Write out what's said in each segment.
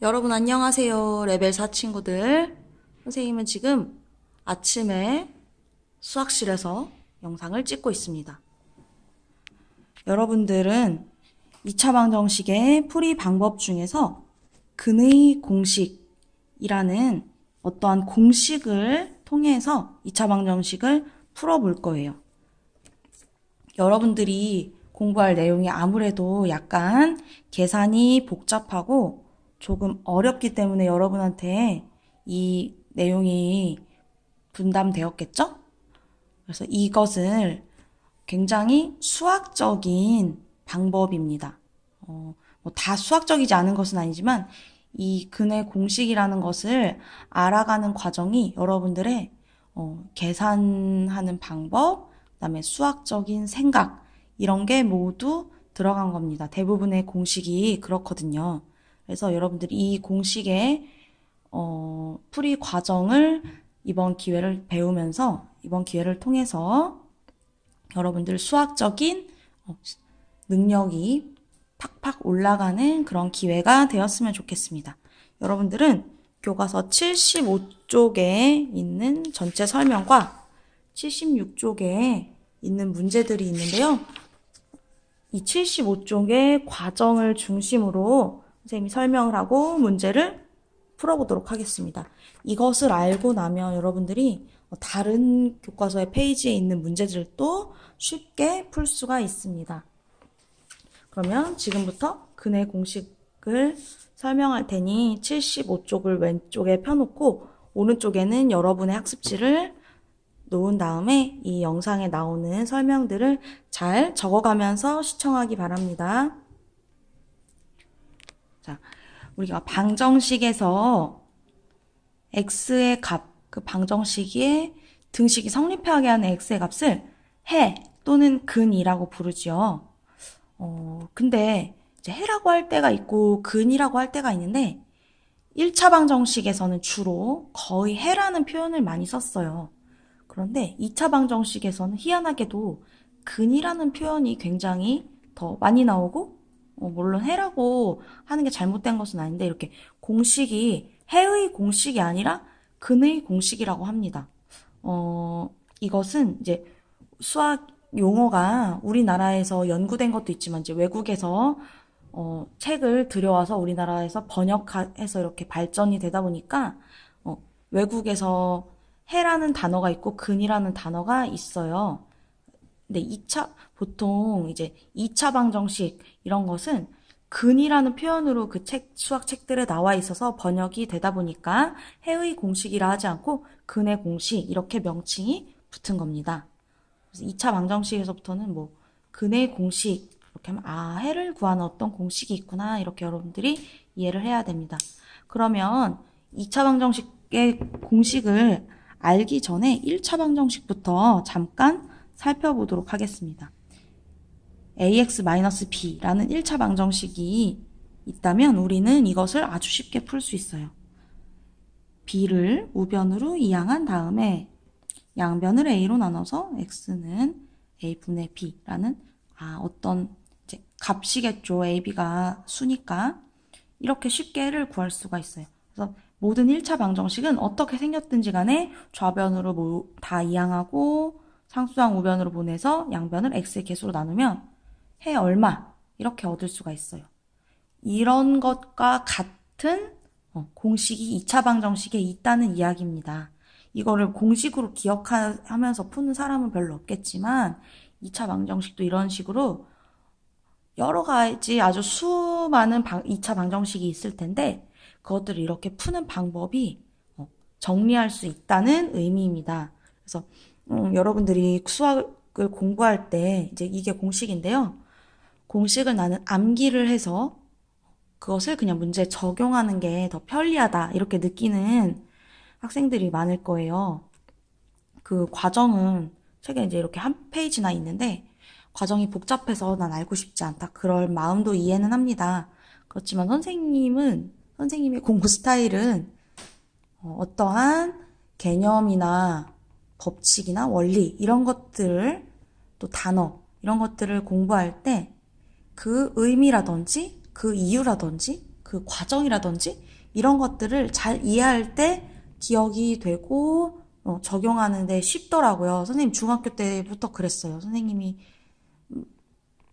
여러분 안녕하세요. 레벨 4 친구들. 선생님은 지금 아침에 수학실에서 영상을 찍고 있습니다. 여러분들은 2차 방정식의 풀이 방법 중에서 근의 공식이라는 어떠한 공식을 통해서 2차 방정식을 풀어볼 거예요. 여러분들이 공부할 내용이 아무래도 약간 계산이 복잡하고 조금 어렵기 때문에 여러분한테 이 내용이 분담되었겠죠? 그래서 이것을 굉장히 수학적인 방법입니다. 다 수학적이지 않은 것은 아니지만 이 근의 공식이라는 것을 알아가는 과정이 여러분들의 계산하는 방법, 그다음에 수학적인 생각 이런 게 모두 들어간 겁니다. 대부분의 공식이 그렇거든요. 그래서 여러분들이 이 공식의 풀이 과정을 이번 기회를 통해서 여러분들 수학적인 능력이 팍팍 올라가는 그런 기회가 되었으면 좋겠습니다. 여러분들은 교과서 75쪽에 있는 전체 설명과 76쪽에 있는 문제들이 있는데요. 이 75쪽의 과정을 중심으로 선생님이 설명을 하고 문제를 풀어보도록 하겠습니다. 이것을 알고 나면 여러분들이 다른 교과서의 페이지에 있는 문제들도 쉽게 풀 수가 있습니다. 그러면 지금부터 근의 공식을 설명할 테니 75쪽을 왼쪽에 펴놓고 오른쪽에는 여러분의 학습지를 놓은 다음에 이 영상에 나오는 설명들을 잘 적어가면서 시청하기 바랍니다. 자, 우리가 방정식에서 x의 값, 그 방정식의 등식이 성립하게 하는 x의 값을 해 또는 근이라고 부르죠. 근데 이제 해라고 할 때가 있고 근이라고 할 때가 있는데 1차 방정식에서는 주로 거의 해라는 표현을 많이 썼어요. 그런데 2차 방정식에서는 희한하게도 근이라는 표현이 굉장히 더 많이 나오고 물론 해라고 하는 게 잘못된 것은 아닌데 이렇게 공식이 해의 공식이 아니라 근의 공식이라고 합니다. 이것은 이제 수학 용어가 우리나라에서 연구된 것도 있지만 이제 외국에서 책을 들여와서 우리나라에서 번역해서 이렇게 발전이 되다 보니까 외국에서 해라는 단어가 있고 근이라는 단어가 있어요. 근데 보통 이제 2차 방정식 이런 것은 근이라는 표현으로 그 수학 책들에 나와 있어서 번역이 되다 보니까 해의 공식이라 하지 않고 근의 공식 이렇게 명칭이 붙은 겁니다. 그래서 2차 방정식에서부터는 뭐 근의 공식 이렇게 하면 해를 구하는 어떤 공식이 있구나 이렇게 여러분들이 이해를 해야 됩니다. 그러면 2차 방정식의 공식을 알기 전에 1차 방정식부터 잠깐 살펴보도록 하겠습니다. ax-b라는 1차 방정식이 있다면 우리는 이것을 아주 쉽게 풀 수 있어요. b를 우변으로 이항한 다음에 양변을 a로 나눠서 x는 a분의 b라는 어떤 이제 값이겠죠. ab가 수니까 이렇게 쉽게 해를 구할 수가 있어요. 그래서 모든 1차 방정식은 어떻게 생겼든지 간에 좌변으로 다 이항하고 상수항 우변으로 보내서 양변을 x의 개수로 나누면 해 얼마 이렇게 얻을 수가 있어요. 이런 것과 같은 공식이 2차 방정식에 있다는 이야기입니다. 이거를 공식으로 기억하면서 푸는 사람은 별로 없겠지만 2차 방정식도 이런 식으로 여러 가지 아주 수많은 2차 방정식이 있을 텐데 그것들을 이렇게 푸는 방법이 정리할 수 있다는 의미입니다. 그래서 여러분들이 수학을 공부할 때 이제 이게 공식인데요. 공식을 나는 암기를 해서 그것을 그냥 문제에 적용하는 게 더 편리하다 이렇게 느끼는 학생들이 많을 거예요. 그 과정은 책에 이제 이렇게 한 페이지나 있는데 과정이 복잡해서 난 알고 싶지 않다. 그럴 마음도 이해는 합니다. 그렇지만 선생님의 공부 스타일은 어떠한 개념이나 법칙이나 원리 이런 것들 또 단어 이런 것들을 공부할 때 그 의미라든지 그 이유라든지 그 과정이라든지 이런 것들을 잘 이해할 때 기억이 되고 적용하는데 쉽더라고요. 선생님 중학교 때부터 그랬어요. 선생님이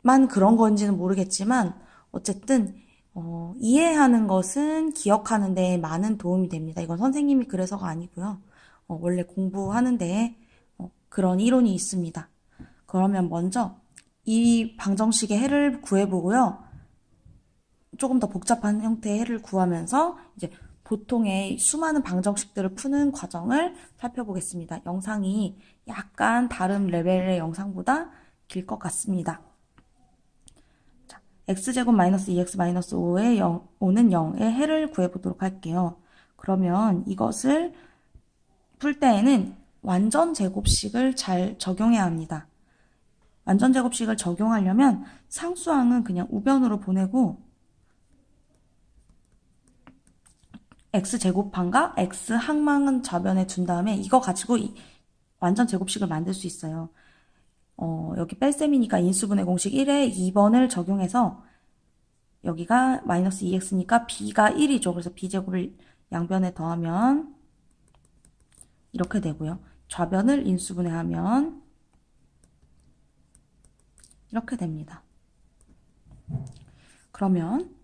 만 그런 건지는 모르겠지만 어쨌든 이해하는 것은 기억하는 데 많은 도움이 됩니다. 이건 선생님이 그래서가 아니고요. 원래 공부하는데 그런 이론이 있습니다. 그러면 먼저 이 방정식의 해를 구해보고요. 조금 더 복잡한 형태의 해를 구하면서 이제 보통의 수많은 방정식들을 푸는 과정을 살펴보겠습니다. 영상이 약간 다른 레벨의 영상보다 길 것 같습니다. 자, x제곱 마이너스 2x 마이너스 5의 5는 0의 해를 구해보도록 할게요. 그러면 이것을 풀 때에는 완전 제곱식을 잘 적용해야 합니다. 완전 제곱식을 적용하려면 상수항은 그냥 우변으로 보내고 x제곱항과 x항만은 좌변에 둔 다음에 이거 가지고 완전 제곱식을 만들 수 있어요. 여기 뺄셈이니까 인수분해 공식 1에 2번을 적용해서 여기가 마이너스 2x니까 b가 1이죠. 그래서 b제곱을 양변에 더하면 이렇게 되고요. 좌변을 인수분해하면 이렇게 됩니다. 그러면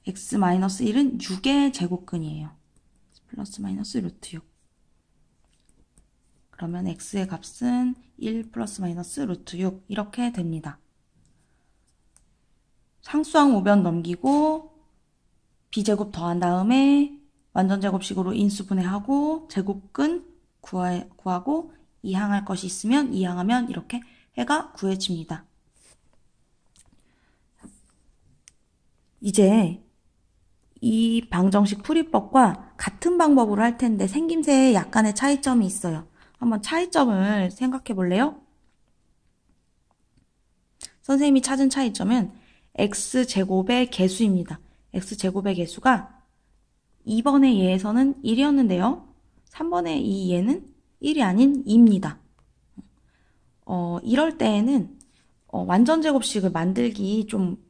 x-1은 6의 제곱근이에요. 플러스 마이너스 루트 6. 그러면 x의 값은 1 플러스 마이너스 루트 6 이렇게 됩니다. 상수항 우변 넘기고 b제곱 더한 다음에 완전 제곱식으로 인수분해하고 제곱근 구하고 이항할 것이 있으면 이항하면 이렇게 해가 구해집니다. 이제 이 방정식 풀이법과 같은 방법으로 할 텐데 생김새에 약간의 차이점이 있어요. 한번 차이점을 생각해 볼래요? 선생님이 찾은 차이점은 x제곱의 개수입니다. x제곱의 개수가 2번의 얘에서는 1이었는데요. 3번의 이 얘는 1이 아닌 2입니다. 이럴 때에는 완전 제곱식을 만들기 좀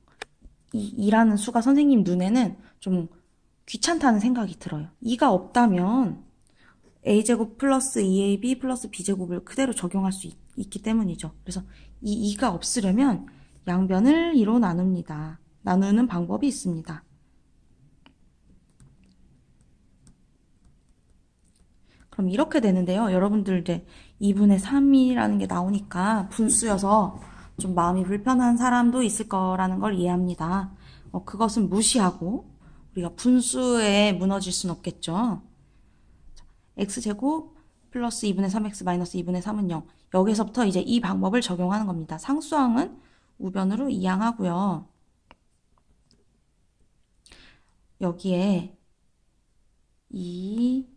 2라는 수가 선생님 눈에는 좀 귀찮다는 생각이 들어요. 2가 없다면 a제곱 플러스 2ab 플러스 b제곱을 그대로 적용할 수 있기 때문이죠. 그래서 이 2가 없으려면 양변을 2로 나눕니다. 나누는 방법이 있습니다. 그럼 이렇게 되는데요. 여러분들 이제 2분의 3이라는 게 나오니까 분수여서 좀 마음이 불편한 사람도 있을 거라는 걸 이해합니다. 그것은 무시하고 우리가 분수에 무너질 순 없겠죠. x제곱 플러스 2분의 3x 마이너스 2분의 3은 0. 여기서부터 이제 이 방법을 적용하는 겁니다. 상수항은 우변으로 이항하고요. 여기에 2x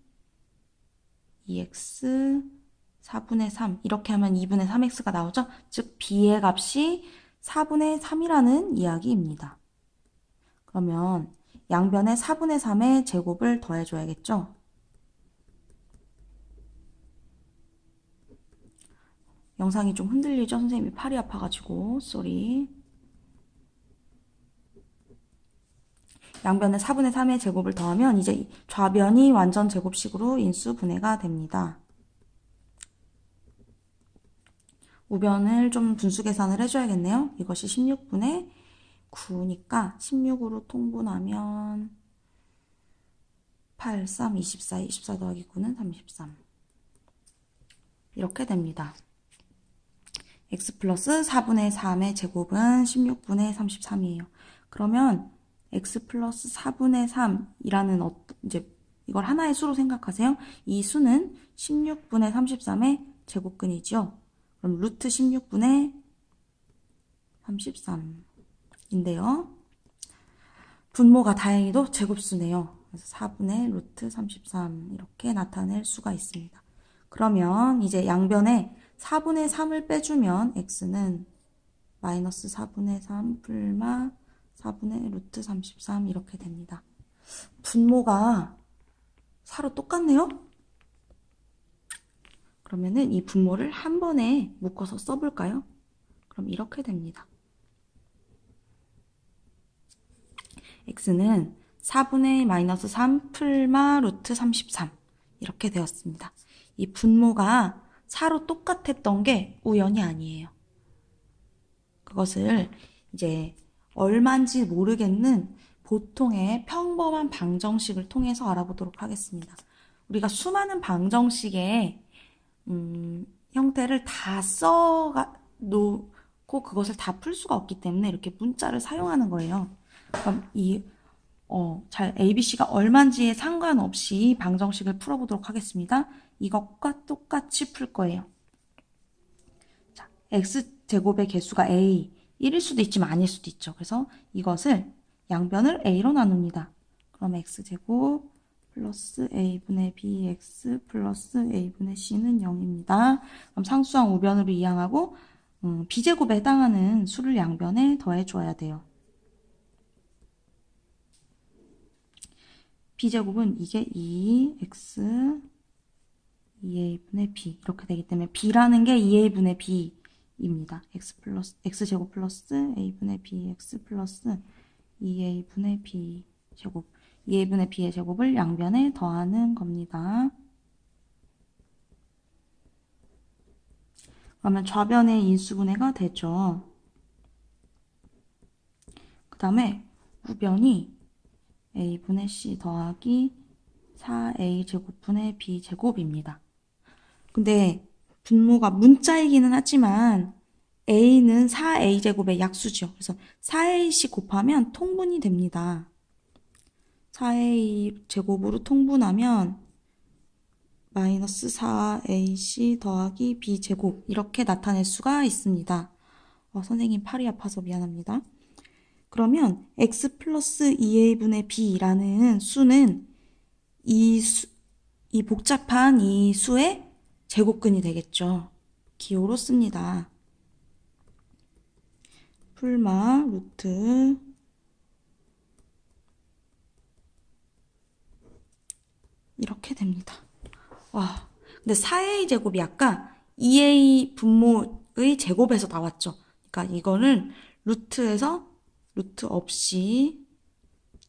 4분의 3 이렇게 하면 2분의 3x가 나오죠. 즉 b의 값이 4분의 3이라는 이야기입니다. 그러면 양변에 4분의 3의 제곱을 더해줘야겠죠. 영상이 좀 흔들리죠? 선생님이 팔이 아파가지고 쏘리. 양변에 4분의 3의 제곱을 더하면 이제 좌변이 완전 제곱식으로 인수분해가 됩니다. 우변을 좀 분수 계산을 해줘야겠네요. 이것이 16분의 9니까 16으로 통분하면 8, 3, 24, 24 더하기 9는 33. 이렇게 됩니다. x 플러스 4분의 3의 제곱은 16분의 33이에요. 그러면 x 플러스 4분의 3이라는 이제 이걸 하나의 수로 생각하세요. 이 수는 16분의 33의 제곱근이죠. 그럼 루트 16분의 33인데요. 분모가 다행히도 제곱수네요. 그래서 4분의 루트 33 이렇게 나타낼 수가 있습니다. 그러면 이제 양변에 4분의 3을 빼주면 x는 마이너스 4분의 3 풀마 4분의 루트 33 이렇게 됩니다. 분모가 서로 똑같네요? 그러면은 이 분모를 한 번에 묶어서 써볼까요? 그럼 이렇게 됩니다. x는 4분의 마이너스 3 풀마 루트 33 이렇게 되었습니다. 이 분모가 4로 똑같았던 게 우연이 아니에요. 그것을 이제 얼마인지 모르겠는 보통의 평범한 방정식을 통해서 알아보도록 하겠습니다. 우리가 수많은 방정식의 형태를 다 써놓고 그것을 다 풀 수가 없기 때문에 이렇게 문자를 사용하는 거예요. 그럼 ABC가 얼마인지에 상관없이 방정식을 풀어보도록 하겠습니다. 이것과 똑같이 풀 거예요. 자, x제곱의 개수가 a, 1일 수도 있지만 아닐 수도 있죠. 그래서 이것을 양변을 a로 나눕니다. 그럼 x제곱 플러스 a분의 bx 플러스 a분의 c는 0입니다. 그럼 상수항 우변으로 이항하고 b제곱에 해당하는 수를 양변에 더해 줘야 돼요. b제곱은 이게 2x 2a분의 b 이렇게 되기 때문에 b라는 게 2a분의 b입니다. x제곱 플러스 a분의 bx 플러스 2a분의 b제곱 2a분의 b의 제곱을 양변에 더하는 겁니다. 그러면 좌변의 인수분해가 되죠. 그 다음에 우변이 a분의 c 더하기 4a 제곱분의 b 제곱입니다. 근데 분모가 문자이기는 하지만 a는 4a 제곱의 약수죠. 그래서 4ac 곱하면 통분이 됩니다. 4a 제곱으로 통분하면 마이너스 4ac 더하기 b 제곱 이렇게 나타낼 수가 있습니다. 선생님 팔이 아파서 미안합니다. 그러면 x 플러스 2a분의 b라는 수는 이 복잡한 이 수의 제곱근이 되겠죠. 기호로 씁니다. 풀마 루트 이렇게 됩니다. 와, 근데 4a 제곱이 아까 2a 분모의 제곱에서 나왔죠. 그러니까 이거는 루트에서 루트 없이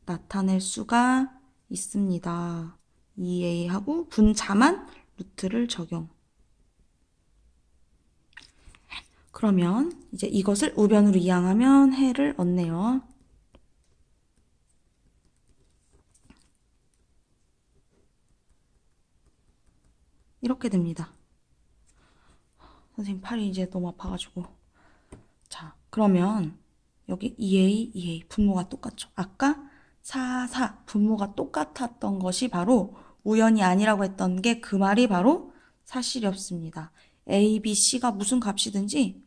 나타낼 수가 있습니다. 2a하고 분자만 루트를 적용. 그러면 이제 이것을 우변으로 이항하면 해를 얻네요. 이렇게 됩니다. 선생님 팔이 이제 너무 아파가지고. 자, 그러면 여기 2a 분모가 똑같죠. 아까 4 분모가 똑같았던 것이 바로 우연이 아니라고 했던 게 그 말이 바로 사실이었습니다. a, b, c가 무슨 값이든지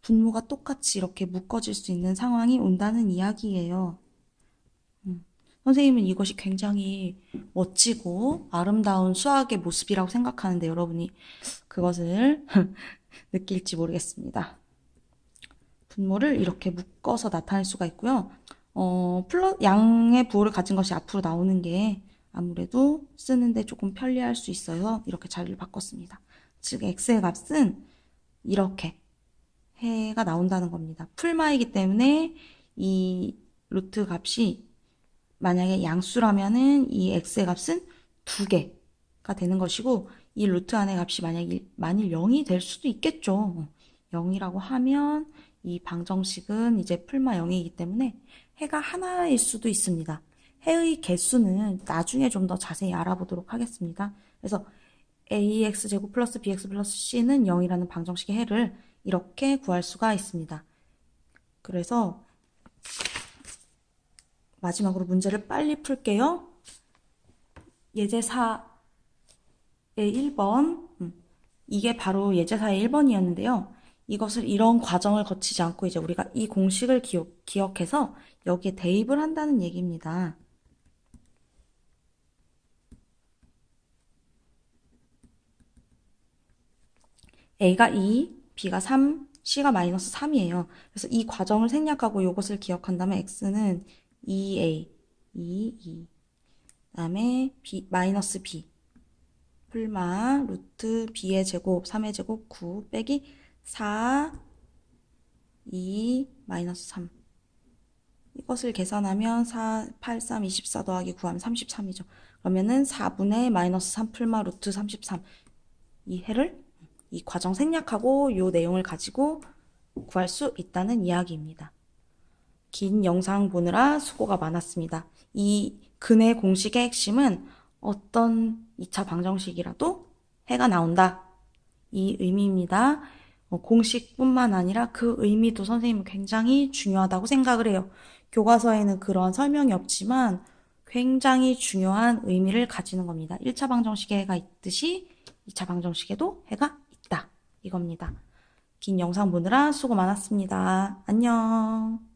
분모가 똑같이 이렇게 묶어질 수 있는 상황이 온다는 이야기예요. 선생님은 이것이 굉장히 멋지고 아름다운 수학의 모습이라고 생각하는데 여러분이 그것을 느낄지 모르겠습니다. 분모를 이렇게 묶어서 나타낼 수가 있고요. 양의 부호를 가진 것이 앞으로 나오는 게 아무래도 쓰는데 조금 편리할 수 있어서 이렇게 자리를 바꿨습니다. 즉 x의 값은 이렇게 해가 나온다는 겁니다. 풀마이기 때문에 이 루트 값이 만약에 양수라면은 이 x의 값은 2개가 되는 것이고 이 루트 안의 값이 만일 0이 될 수도 있겠죠. 0이라고 하면 이 방정식은 이제 풀마 0이기 때문에 해가 하나일 수도 있습니다. 해의 개수는 나중에 좀 더 자세히 알아보도록 하겠습니다. 그래서 ax제곱 플러스 bx 플러스 c는 0이라는 방정식의 해를 이렇게 구할 수가 있습니다. 그래서 마지막으로 문제를 빨리 풀게요. 예제사의 1번 이게 바로 예제사의 1번이었는데요. 이것을 이런 과정을 거치지 않고 이제 우리가 이 공식을 기억해서 여기에 대입을 한다는 얘기입니다. a가 2, b가 3, c가 마이너스 3이에요. 그래서 이 과정을 생략하고 이것을 기억한다면 x는 2a, 2. 그 다음에 마이너스 b 풀마 루트 b의 제곱 3의 제곱 9 빼기 4 2 마이너스 3 이것을 계산하면 4, 8, 3, 24 더하기 9하면 33이죠. 그러면은 4분의 마이너스 3 풀마 루트 33. 이 과정 생략하고 요 내용을 가지고 구할 수 있다는 이야기입니다. 긴 영상 보느라 수고가 많았습니다. 이 근의 공식의 핵심은 어떤 2차 방정식이라도 해가 나온다. 이 의미입니다. 공식뿐만 아니라 그 의미도 선생님은 굉장히 중요하다고 생각을 해요. 교과서에는 그런 설명이 없지만 굉장히 중요한 의미를 가지는 겁니다. 1차 방정식에 해가 있듯이 2차 방정식에도 해가 있다. 이겁니다. 긴 영상 보느라 수고 많았습니다. 안녕.